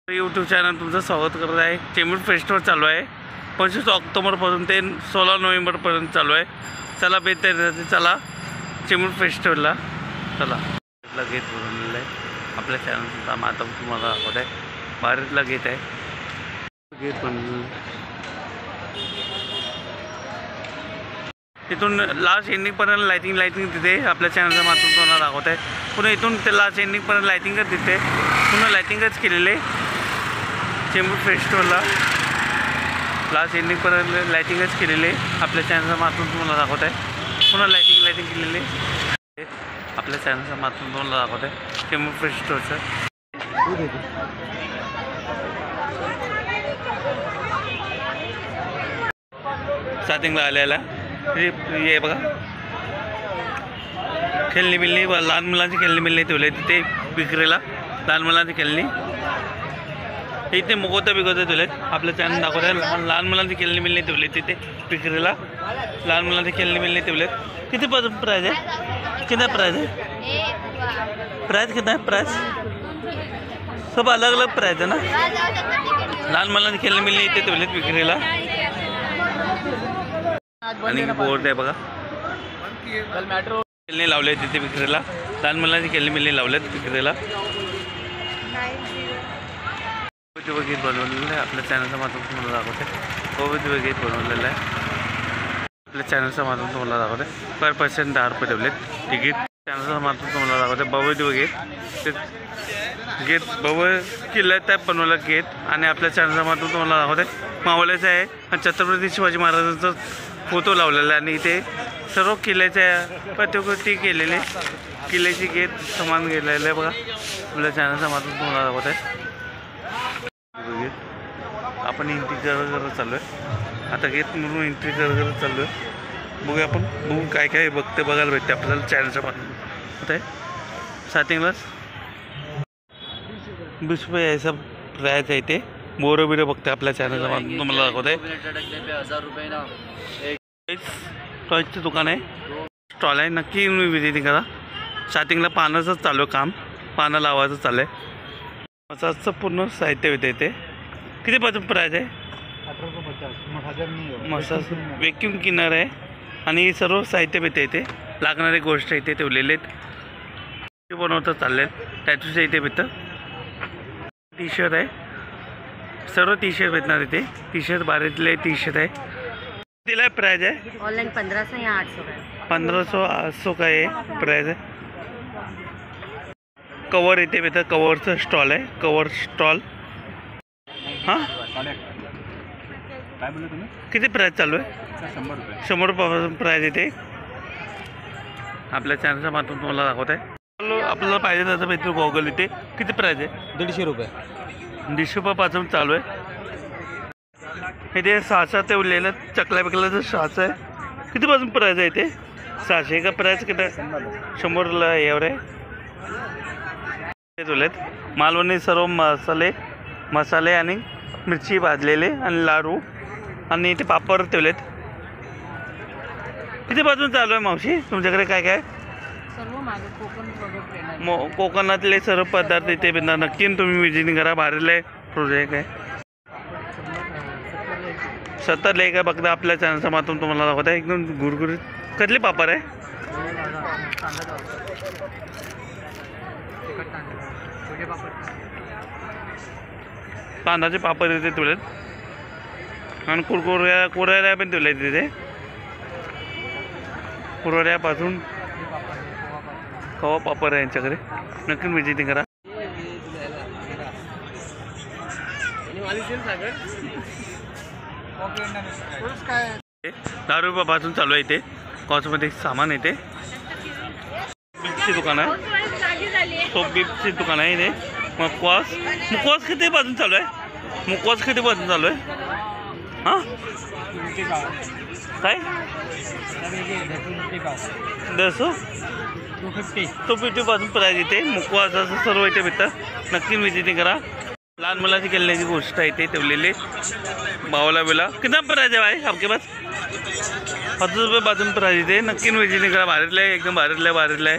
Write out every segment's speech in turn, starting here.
YouTube channel तुमचं स्वागत करत आहे। चेंबूर फेस्टिवल चालू आहे 25 ऑक्टोबरपासून ते 16 नोव्हेंबरपर्यंत चालू आहे। चला भेट द्यायची, चला चेंबूर फेस्टिवलला चला। गेट बनवलेलं आहे आपल्या चॅनलचा माध्यम तुम्हाला दाखवत आहे। बाहेरला गेट आहे, गेट बनवलेलं तिथून लास्ट एंडिंगपर्यंत लाइटिंग तिथे आपल्या चॅनलच्या माध्यम तुम्हाला दाखवत आहे। पुन्हा इथून ते लास्ट एंडिंगपर्यंत लाइटिंगच तिथे पुन्हा लाइटिंगच केलेले चेंबूर फेस्टिवलला लास्ट एंडिंगपर्यंत लाइटिंगच केलेले आपल्या चॅनलच्या माध्यम तुम्हाला दाखवत आहे। पुन्हा लाइटिंग केलेले आपल्या चॅनलच्या माध्यम तुम्हाला दाखवत आहे चेंबूर फेस्टिवलचं। स्टार्टिंगला आलेला हे बघा खेळणी बिल्ली, लहान मुलांची खेळणी बिल्ली ठेवले तिथे विक्रीला। लहान मुलांची खेळणी इथे मुगवता बिगवता ठेवलेत आपल्या चॅनल दाखवत आहे। लहान मुलांची खेळणी बिल्ली ठेवले तिथे विक्रीला। लहान मुलांची खेळणी बिल्ली ठेवलेत। किती प्राइस आहे? कितना प्राइस है? प्राइस कितना है? प्राइस सब अलग अलग प्राइस है ना। लहान मुलांची खेळणी बिल्ली इथे ठेवलेत विक्रीला। आणि बोर्ड आहे बघा, खेळणी लावले तिथे विक्रीला। लहान मुलांची खेळणी बिल्ली लावलेत विक्रीला। गेट बनवलेलं आहे आपल्या चॅनलचा माध्यम तुम्हाला दाखवते। भव्य गेट बनवलेलं आहे आपल्या चॅनलचा माध्यम तुम्हाला दाखवते। पर पर्सन 10 रुपये ठेवलेत तिकीट। चॅनलचा माध्यम तुम्हाला दाखवते भव्य गेट। ते गेट भव्य किल्ला टाईप बनवलं गेट आणि आपल्या चॅनलचा माध्यम तुम्हाला दाखवते। मावल्याचं आहे आणि छत्रपती शिवाजी महाराजांचा फोटो लावलेला आहे आणि इथे सर्व किल्ल्याच्या प्रतिकृती केलेले किल्ल्याची गेट समान गेलेलं आहे बघा आपल्या चॅनलचा माध्यम तुम्हाला दाखवत आहे। आपण एंट्री करत चालू आहे आता गेट म्हणून एंट्री करत चालू आहे। बघूया आपण बघू काय काय बघते बघायला भेटते आपल्याला चॅनलच्या माध्यमातून होत आहे। स्टार्टिंगलाच 20 रुपये यायचा प्राइस आहे इथे। बोरं बिरं बघते आपल्या चॅनलच्या माध्यमातून तुम्हाला दाखवत आहे। टॉयचं दुकान आहे, स्टॉल आहे, नक्की विजिटिंग करा। स्टार्टिंगला पानाचंच चालू आहे काम, पानं लावायचं चालू आहे। मसाजचं पूर्ण साहित्य येते इथे। किती पासून प्राइस आहे? 1850। मसाज वॅक्यूम क्लीनर आहे आणि सर्व साहित्य भेटते इथे। लागणारी गोष्ट इथे ठेवलेले आहेत, बनवता चालले आहेत। टॅटूच्या इथे भेटतं। टी शर्ट आहे, सर्व टी शर्ट भेटणार इथे। टी शर्ट बारीतले टी शर्ट आहे। कितीला प्राइस आहे? ऑनलाइन 1500 या 800 का। 1500 800 का ये प्राइस आहे। कवर इथे भेटतं, कवरचं स्टॉल आहे, कवर स्टॉल। हां काय बोलले तुम्ही? किती प्राइस चालू आहे? 100 रुपये। 100 रुपयापासून प्राइस इथे आपल्या चॅनलच्या माध्यमातून तुम्हाला दाखवत आहे। आपल्याला पाहिजे त्याचं भेटतो गॉगल इथे। किती प्राइस आहे? 150 रुपये। 150 रुपयापासून चालू आहे इथे। 600 ठेवलेलं चकल्या बिकल्याचं 600 आहे। कितीपासून प्राइस आहे इथे? 600 का प्राइस किती आहे? 100ला यावर आहे ठेवलेत। मालवणी सर्व मसाले आणि मिरची भाजलेले आणि लाडू आणि इथे पापड ठेवलेत। कितीपासून चालू आहे मावशी तुमच्याकडे? काय काय? सर्व मागे कोकण प्रोडक्ट कोकणातले सर्व पदार्थ इथे भेटणार। नक्की तुम्ही विजिटिंग करा। बाहेरले प्रोजेक्ट आहे 70 लेख आहे बघता आपल्या चॅनलच्या माध्यमातून तुम्हाला दाखवत आहे। एकदम गुरगुरीत कसले पापड आहे? तांदळाचे पापड इथे ठेवलेत आणि कुरवड्या पण ठेवल्या तिथे। कुरवड्यापासून खवा पापड आहे यांच्याकडे, नक्की विजिटिंग करा। 10 रुपयापासून चालू आहे इथे। कॉस्मेटिक सामान येते। बीपची दुकान आहे, सोप बीपची दुकान आहे इथे। मुखवास कितीपासून चालू आहे? मुखवास कितीपासून चालू आहे? हां काय? 250 पासून प्राइस इथे। मुखवासाचं सर्व इथे भेटतं, नक्की विजिटिंग करा। लहान मुलांची खेळण्याची गोष्ट आहे इथे ठेवलेली। बावला बिला कितना प्राइस है भाई आपके पास? 50 रुपये पासून प्राइस इथे, नक्की विजिटिंग करा। बाहेरला आहे, एकदम बाहेरला आहे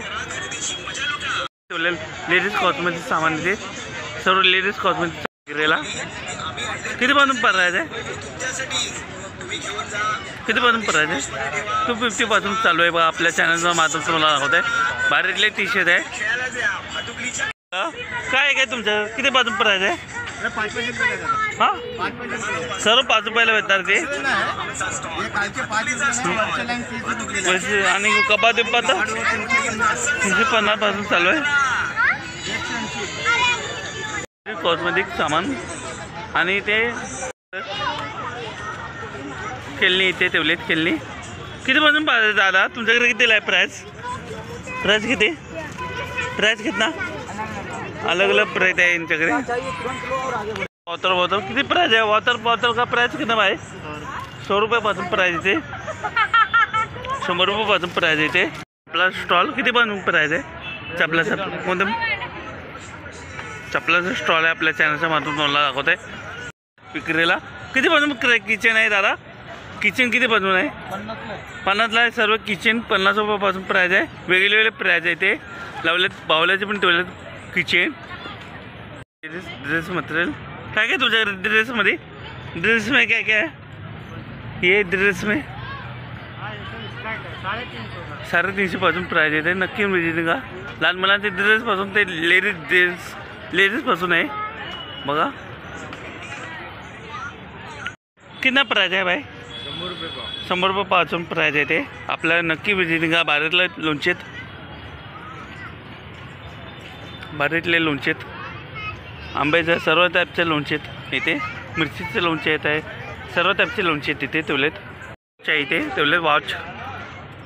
ठेवलेलं लेडीज कॉस्मेटिक सामान इथे सर्व लेडीज कॉस्मेटिक विक्रीला कितीपासून प्राईज आहे? कितीपासून प्राईज आहे? 250 पासून चालू आहे बघा. आपल्या चॅनलचं मात्र तुम्हाला दाखवत आहे. भारीतले टी शर्ट आहे. काय आहे काय तुमचं? कितीपासून प्राईज आहे? हां सर्व 5 रुपयाला भेटणार ते. आणि कपात बिपात 50 पासून चालू आहे. कॉस्मेटिक सामान आणि ते खेळणी इथे ठेवलेत. खेळणी कितीपासून पाहिजे दादा? तुमच्याकडे कितीला आहे प्राईस? प्राईस किती? प्राईस कितना? अलग अलग प्राइस है इनच्याकडे. वॉटर बॉटल किती प्राइस आहे? वॉटर बॉटल का प्राइस कितना भाई? 100 रुपयापासून प्राइस इथे. 100 रुपयापासून प्राइस इथे. आपला स्टॉल कितीपासून प्राइस आहे? चपलाचा कोणतं चपलाचा स्टॉल आहे. आपल्या चॅनलच्या माध्यमातून तुम्हाला दाखवत आहे. विक्रीला कितीपासून किचन आहे दादा? किचन कितीपासून आहे? 50ला आहे. सर्व किचन 50 रुपयापासून प्राइस आहे. वेगवेगळे प्राइस आहे. ते लावलेत बावल्याचे पण ठेवलेत. किचन ड्रेस मटेरियल काय काय तुझ्याकडे ड्रेसमध्ये? ड्रेसमध्ये काय काय आहे? ये ड्रेस में 350 पासून प्राइस येते. नक्की विजिट का. लहान मुलांचे ड्रेसपासून ते लेडीजपासून आहे बघा. कितना प्राइस आहे भाई? 100 रुपयापासून प्राइस येते. आपल्याला नक्की विजिट का. भारीतले लोणचेत आंब्याच्या सर्व टाईपचे लोणचेत इथे. मिरचीचे लोणचे येत आहे. सर्व टाईपचे लोणचे तिथे ठेवलेत. इथे ठेवलेत.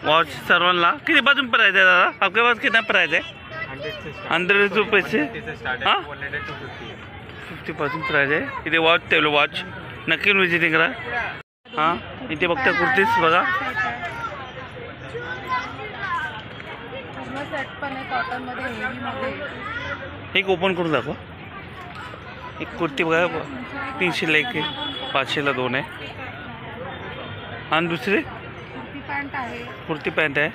वॉच सर्वांना कितीपासून प्राइस आहे दादा? आपके पास कितना प्राइस आहे? 100 रुपये से हां 50 पासून प्राइस आहे. इथे वॉच ठेवलं. वॉच नक्की विजिटिंग करा. हां इथे बघता कुर्तीस बघा. एक ओपन करून दाखवा. एक कुर्ती बघा 300ला एक आहे. 500ला 2 आहे. आणि दुसरे कुर्ती पॅन्ट आहे.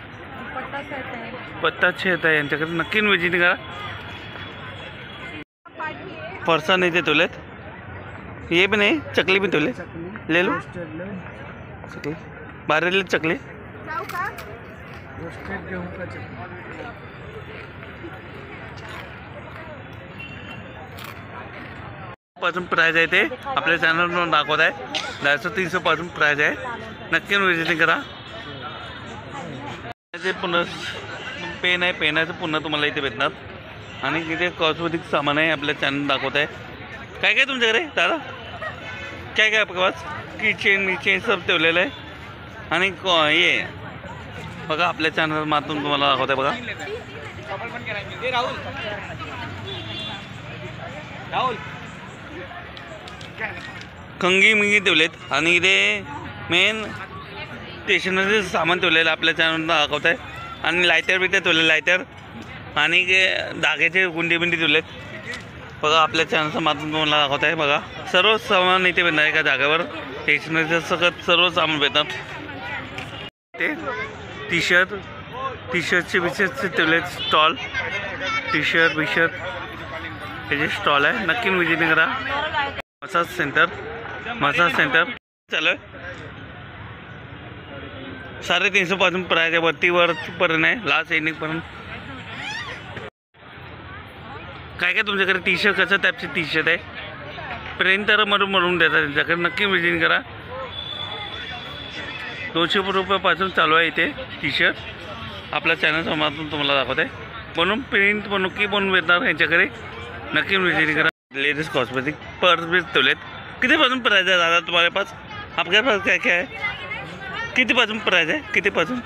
पत्ता सेट आहे यांच्याकडे. नक्की विजिट करा. फरसाण इथे ठेवलेत. हे पण आहे. चकली पण ठेवले. ले लो चकली. बारेले चकली पासून प्राइस आहे. ते आपल्या चॅनलवर दाखवत आहे. 250-300 पासून प्राइस आहे. नक्की विजिटिंग करा. ते पुन्हा पेन आहे. पेनाचं पुन्हा तुम्हाला इथे भेटणार. आणि इथे कॉस्मेटिक सामान आहे. आपल्या चॅनल दाखवत आहे. काय काय तुमच्याकडे दादा? काय काय आपल्या पास? किचन सब ठेवलेलं आहे. आणि हे बघा आपल्या चॅनल मातून तुम्हाला दाखवत आहे बघा. कंगी मिंगी ठेवलेत. आणि इथे मेन स्टेशनरीचं सामान ठेवलेलं आपल्या चॅनल दाखवत आहे. आणि लायटर बिटर ठेवले. लायटर आणि धाग्याचे गुंडी बिंडी ठेवलेत बघा. आपल्या चॅनलचं माध्यम तुम्हाला दाखवत आहे बघा. सर्व सामान इथे भेटणार एका जागेवर. स्टेशनरीचं सगळं सर्व सामान भेटणार. ते टी शर्टचे बिशर्टचे ठेवलेत स्टॉल. टी शर्ट बिशर्ट त्याचे स्टॉल आहे. नक्की विजिटिंग करा. मसाज सेंटर चालू आहे. 350 पासून प्राइस आहे. वरतीपर्यंत आहे. लास्ट एंडिंगपर्यंत. काय काय तुमच्याकडे टी शर्ट कसं टाईपचे टी शर्ट आहे? प्रिंट तर म्हणून देतात त्यांच्याकडे. नक्की विजिट करा. 200 रुपयापासून चालू आहे इथे टी शर्ट. आपल्या चॅनलच्या माध्यमातून तुम्हाला दाखवत आहे. म्हणून प्रिंट म्हणून की बनवून भेटणार यांच्याकडे. नक्की विजिट करा. लेडीज कॉस्मेटिक पर्स बीस ठेवलेत. कितीपासून प्राइस आहे दादा तुम्हाला पास? आपल्या पास काय काय आहे? कितीपासून प्राइस आहे? कितीपासून?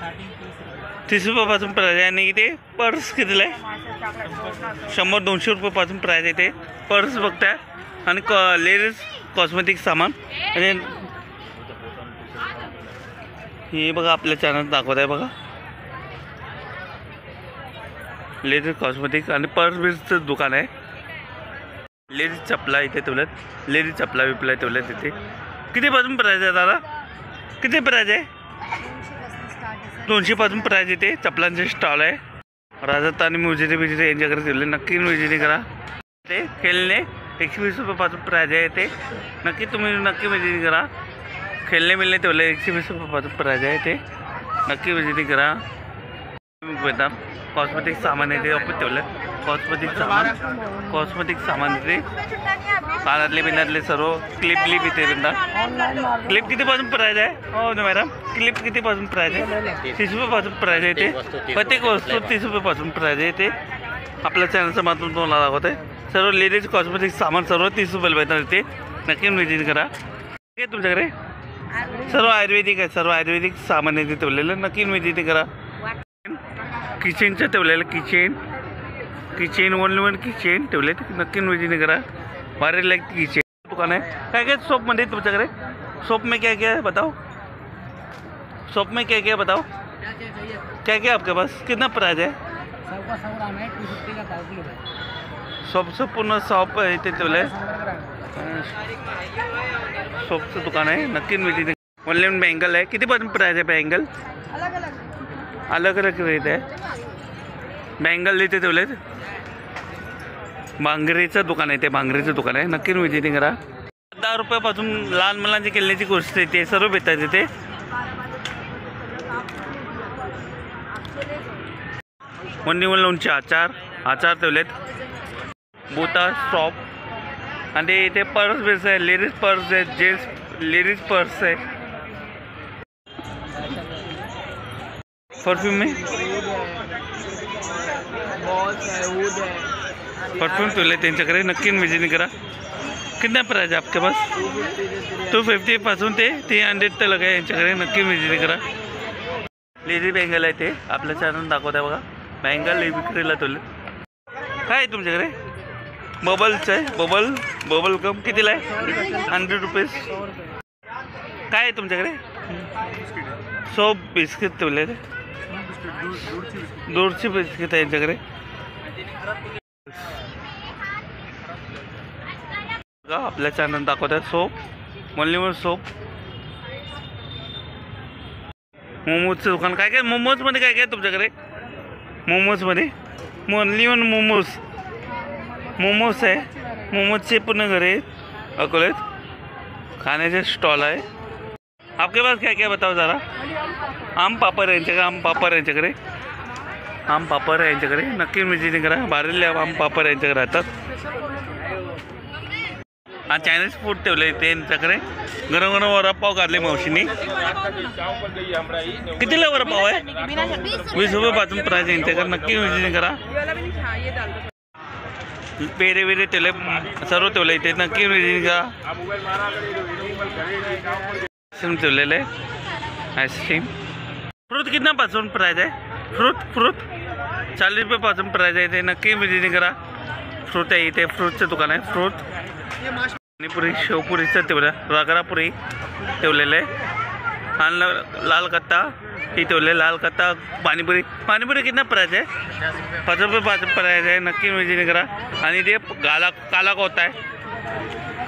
30 रुपयापासून प्राइस आहे. आणि इथे पर्स कितीला आहे? 100-200 रुपयापासून प्राइस आहे. इथे पर्स बघताय. आणि लेडीज कॉस्मेटिक सामान. आणि हे बघा आपल्या चॅनल दाखवत आहे बघा. लेडीज कॉस्मेटिक आणि पर्स बीसचं दुकान आहे. लेडीज चपला इथे ठेवल्यात. लेडीज चपला विपला ठेवल्यात इथे. कितीपासून प्राइस आहे दादा? किती प्राइस आहे? 200 पासून प्राइस इथे चपलांचे स्टॉल आहे. राजस्थानी म्युझिक यांच्याकडे ठेवले. नक्की विजिट करा. ते खेळणे 120 रुपयापासून प्राईज आहे ते. नक्की तुम्ही नक्की व्हिजिट करा. खेळणे मिळणे ठेवले 120 रुपयापासून प्राईज आहे ते. नक्की व्हिजिट करा. भेटणार कॉस्मेटिक सामान आहे ते आपण ठेवलं. कॉस्मेटिक सामान इथे कानातले बिनातले सर्व क्लिप इथे भेटणार. क्लिप कितीपासून प्राईज आहे हो मॅडम? क्लिप कितीपासून प्राईज आहे? 30 रुपयापासून प्राईज आहे ते. प्रत्येक वस्तू 30 रुपयापासून प्राईज आहे ते. आपल्या चॅनलच्या माध्यमातून तुम्हाला दाखवत आहे. सर्व लेडीज कॉस्मेटिक सामान सर्व 30 रुपयाला भेटणार इथे. नक्की व्हिजिट करा. ठीक आहे तुमच्याकडे सर्व आयुर्वेदिक आहे. सर्व आयुर्वेदिक सामान आहे ते ठेवलेलं. नक्की व्हिजिट करा. किचनचं ठेवलेलं किचन ओनली वन किचन ठेवले. नक्की व्हिजिट करा. वायरल लाईक किचन दुकान आहे. काय काय सोपमध्ये तुमच्याकडे? सोप में क्या क्या है बताओ? सोप में क्या क्या बताओ? क्या क्या आपके पास? कितना प्राइस है? सोपचं पूर्ण शॉप आहे इथे ठेवलं आहे. सोपचं दुकान आहे. नक्की व्हिजिट. ओनली वन बँगल आहे. कितीपासून प्राइस आहे बँगल? अलग अलग रेट आहे. बँगल इथे ठेवलेत. भांगरेचं दुकान आहे ते. भांगरेचं दुकान आहे. नक्की व्हिजिट करा. 10 रुपयापासून लहान मुलांची खेळण्याची गोष्ट आहे ते सर्व भेटतात तिथे. वन्नी वन लोणचे आचार ठेवलेत. बोता शॉप आणि इथे पर्स बेस आहे. लेडीज पर्स आहे. जेंट्स लेडीज पर्स आहे. परफ्यूम में परफ्यूम ठेवले त्यांच्याकडे. नक्की व्हिजिट करा. कितना प्राइस है आपके पास? 250 पासून ते 300 तक आहे यांच्याकडे. नक्की व्हिजिट करा. लेडी बँगल आहे ते आपल्या चॅनल दाखवत आहे बघा. बँगल विक्रीला ठेवले. काय आहे तुमच्याकडे? बबलचं आहे. बबल गम कितीला आहे? 100 रुपीज. काय आहे तुमच्याकडे? सोप बिस्किट ठेवले. दूरची बिस्किट आहे यांच्याकडे. आपल्या चॅनल दाखवत आहे. Soap only soap. मोमोजचं दुकान. काय काय मोमोजमध्ये काय काय तुमच्याकडे? मोमोजमध्ये ओनली वन मोमोज आहे. मोमोजचे पूर्ण घरे अकोल्यात खाण्याचे स्टॉल आहे. आपके पास क्या क्या बताओ जरा? आम पापड आहे यांच्याकडे. आम पापड आहे यांच्याकडे. नक्की व्हिजिट करा. बारेले आम पापड यांच्याकडे राहतात. हा चायनीज फूड ठेवलं इथे यांच्याकडे. गरम गरम वडापाव काढले मावशीने. कितीला वडापाव आहे? 20 रुपयापासून प्राईस आहे यांच्याकडे. नक्की व्हिजिट करा. पेरे वेरे ठेवले सर्व ठेवले इथे. नक्की व्हिजिट करा. आईस्क्रीम ठेवलेलं आहे. आईस्क्रीम. फ्रूट कितनापासून प्राईज आहे? फ्रूट 40 रुपयापासून प्राईज आहे इथे. नक्की व्हिजिट करा. फ्रूट आहे इथे. फ्रूटचं दुकान आहे. फ्रूट पाणीपुरी शेवपुरीचं ठेवलं. रगरापुरी ठेवलेलं आहे. आणि लाल कत्ता ही ठेवले. लाल कत्ता पाणीपुरी कितना प्राईज आहे? 5 रुपयापासून प्राईज आहे. नक्की व्हिजिट करा. आणि ते काला कोता आहे.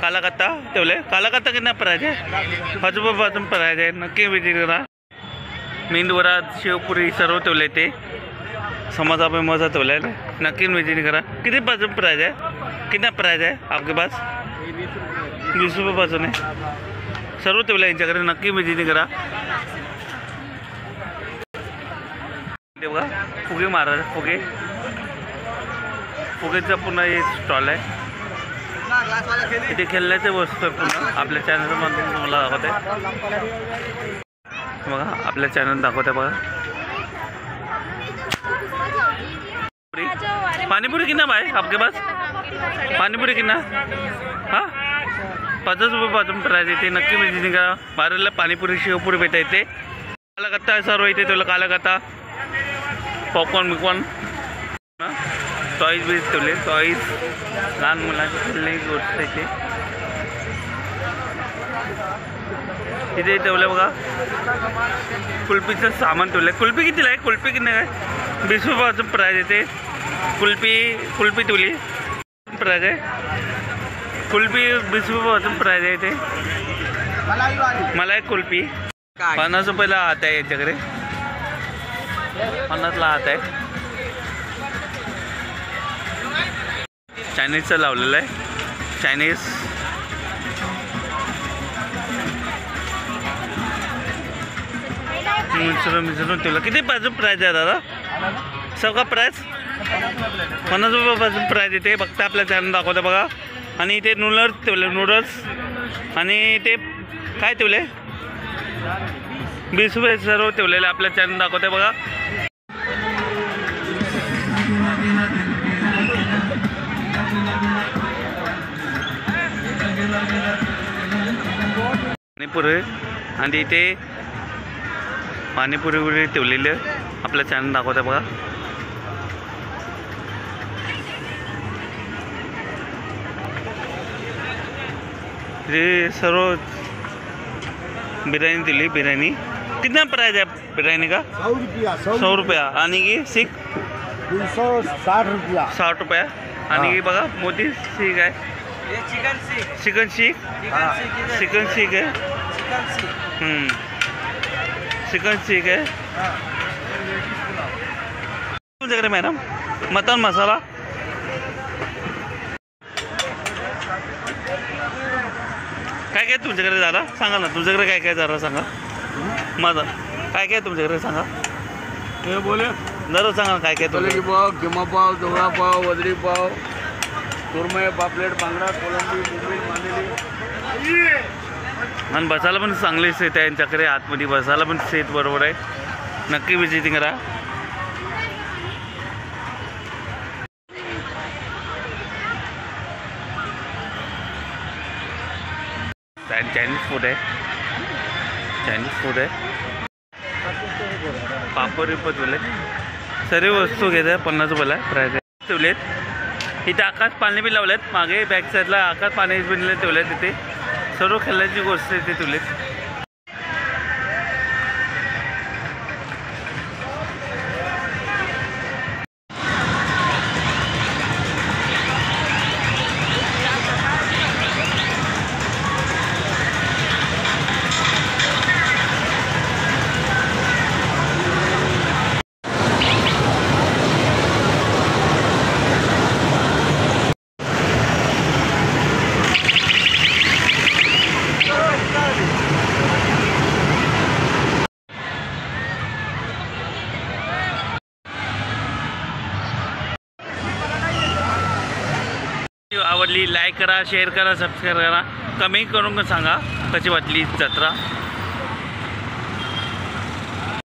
काला कत्ता ठेवले. काला कत्ता कितना प्राईज आहे? 5 रुपयापासून प्राईज आहे. नक्की व्हिजिट करा. मेंदूवडा शेवपुरी सर्व ठेवले ते. समोसा पे मजा ठेवला आहे. नक्की व्हिजिट करा. कितीपासून प्राईज आहे? कितना प्राईज आहे आपके पास? 20 रुपयापासून आहे. सर्व ठेवलं यांच्याकडे. नक्की व्हिजिट करा. ते बघा फुगे महाराज फुगेचा पुन्हा एक स्टॉल आहे. इथे खेळण्याचे वस्तू आहे पुन्हा. आपल्या चॅनलचं म्हणून तुम्हाला दाखवत आहे बघा. आपल्या चॅनल दाखवत आहे बघा. पानीपुरी कितना भाई आपके पास? पानीपुरी कितना? हाँ 50 रुपयापासून प्राईज येते. नक्की व्हिजिट करा. बारेला पाणीपुरी शेवपुरी भेटा येते. काला कत्ता सर्व इथे ठेवलं. काला कत्ता पॉपकॉर्न बिकॉर्न टॉईज बीज ठेवले. टॉईज लहान मुलांची खेळणे गोष्ट इथे इथे ठेवलं बघा. कुल्फीचं सामान ठेवलं. कुल्फी कितीला आहे? कुल्फी किती आहे? 20 रुपयापासून प्राईज येते. कुल्फी ठेवली. प्राईज आहे कुल्फी 20 रुपयापासून प्राईज आहे इथे. मलाई कुल्फी 50 रुपयाला हात आहे यांच्याकडे. 50ला हात आहे. चायनीजचं लावलेलं आहे. चायनीज मिसळून ठेवलं. किती पासून प्राईज आहे दादा? सगळं प्राईज 50 रुपयापासून प्राईज येते. फक्त आपल्या चॅनल दाखवते बघा. आणि इथे नूडल्स ठेवले, नूडल्स. आणि ते काय ठेवले 20 रुपये सर्व ठेवलेले आपल्या चॅनल दाखवते बघा. पाणीपुरी आणि इथे पाणीपुरी वगैरे ठेवलेले आपल्या चॅनल दाखवते बघा. ये सर्व बिर्याणी दिली. बिर्याणी कितना प्राइस है बिरयानी का? 100 रुपया. आणि की सीख 260 रुपया. 60 रुपया. आणि की बघा मोठी सीख आहे. चिकन सीख. चिकन सीख है. चिकन सीख है. तुमच्याकडे मॅडम मटन मसाला काय काय तुमच्याकडे दादा सांगा ना. तुमच्याकडे काय काय जरा सांगा. माझं काय काय तुमच्याकडे सांगा. हे बोले जरा सांगा काय काय तोले पाव, किमा पाव, जोगळा पाव, वजरी पाव, सुरमई, पापलेट, बांगडा, कोलंबी, मुंबई, मांदेली. आणि बसायला पण चांगली सेट आहे यांच्याकडे. आतमध्ये बसायला पण सेट बरोबर आहे. नक्की विजिटिंग करा. चायनीज फूड आहे. चायनीज फूड आहे. पापड विपत ठेवले. सर्व वस्तू घेत आहे 50 रुपयाला प्राईज आहे. ठेवलेत इथे आकाश पाणी बी लावलेत. मागे बॅक साईडला आकाश पाणी बिनले ठेवलेत. तिथे सर्व खेळण्याची गोष्ट इथे ठेवलेत. आवडली लाईक करा, शेअर करा, सबस्क्राईब करा. कमेंट करून सांगा कशी वाटली जत्रा.